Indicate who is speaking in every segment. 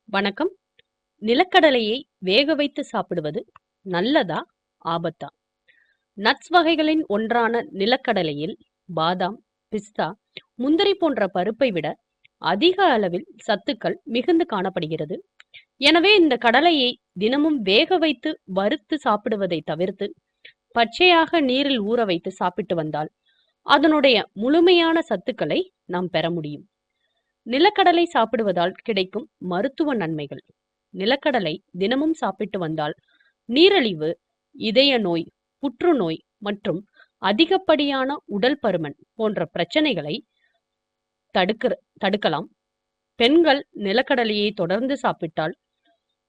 Speaker 1: வணக்கம். நிலக்கடலையை வேக வைத்து சாப்பிடுவது நல்லதா? ஆபத்தா? நட்ஸ் வகைகளின் ஒன்றான நிலக்கடலையில் பாதாம், பிஸ்தா, முந்திரி போன்ற பருப்பை விட அதிக அளவில் சத்துக்கள் மிகுந்து காணப்படுகிறது. எனவே இந்த கடலையை தினமும் வேக வைத்து வறுத்து சாப்பிடுவதை தவிர்த்து பச்சையாக நீரில் ஊற வைத்து சாப்பிட்டு வந்தால் அதனுடைய முழுமையான சத்துக்களை நாம் பெற முடியும். நிலக்கடலை சாப்பிடுவதால் கிடைக்கும் மருத்துவ நன்மைகள். நிலக்கடலை தினமும் சாப்பிட்டு வந்தால் நீரிழிவு, இதய நோய், புற்றுநோய் மற்றும் அதிகப்படியான உடல் பருமன் போன்ற பிரச்சனைகளை தடுக்கலாம். பெண்கள் நிலக்கடலையை தொடர்ந்து சாப்பிட்டால்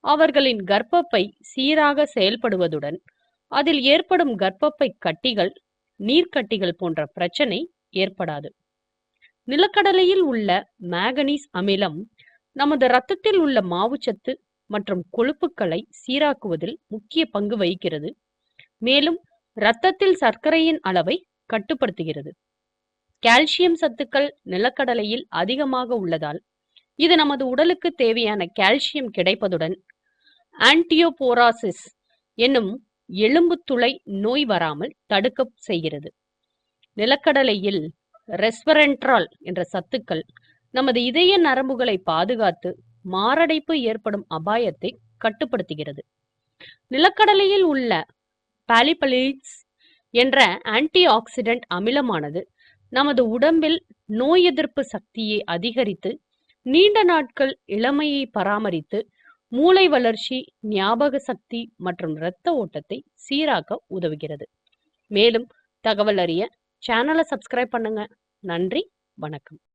Speaker 1: அவர்களின் கர்ப்பப்பை சீராக செயல்படுவதுடன் அதில் ஏற்படும் கர்ப்பப்பை கட்டிகள், நீர்க்கட்டிகள் போன்ற பிரச்சனை ஏற்படாது. நிலக்கடலையில் உள்ள மேங்கனீஸ் அமிலம் நமது இரத்தத்தில் உள்ள மாவுச்சத்து மற்றும் கொழுப்புக்களை சீராக்குவதில் முக்கிய பங்கு வகிக்கிறது. மேலும் இரத்தத்தில் சர்க்கரையின் அளவை கட்டுப்படுத்துகிறது. கால்சியம் சத்துக்கள் நிலக்கடலையில் அதிகமாக உள்ளதால் இது நமது உடலுக்கு தேவையான கால்சியம் கிடைப்பதுடன் ஆன்டியோபோராசிஸ் என்னும் எலும்பு துளை நோய் வராமல் தடுக்க செய்கிறது. நிலக்கடலையில் ரெஸ்வரென்ட்ரால் என்ற சத்துக்கள் நமது இதய நரம்புகளை பாதுகாத்து மாரடைப்பு ஏற்படும் அபாயத்தை கட்டுப்படுத்துகிறது. நிலக்கடலையில் உள்ள பாலிபலீட்ஸ் என்ற ஆன்டி ஆக்சிடென்ட் அமிலமானது நமது உடம்பில் நோய் எதிர்ப்பு சக்தியை அதிகரித்து நீண்ட நாட்கள் இளமையை பராமரித்து மூளை வளர்ச்சி, ஞாபக சக்தி மற்றும் இரத்த ஓட்டத்தை சீராக்க உதவுகிறது. மேலும் தகவல் அறிய சேனலை சப்ஸ்கிரைப் பண்ணுங்க. நன்றி, வணக்கம்.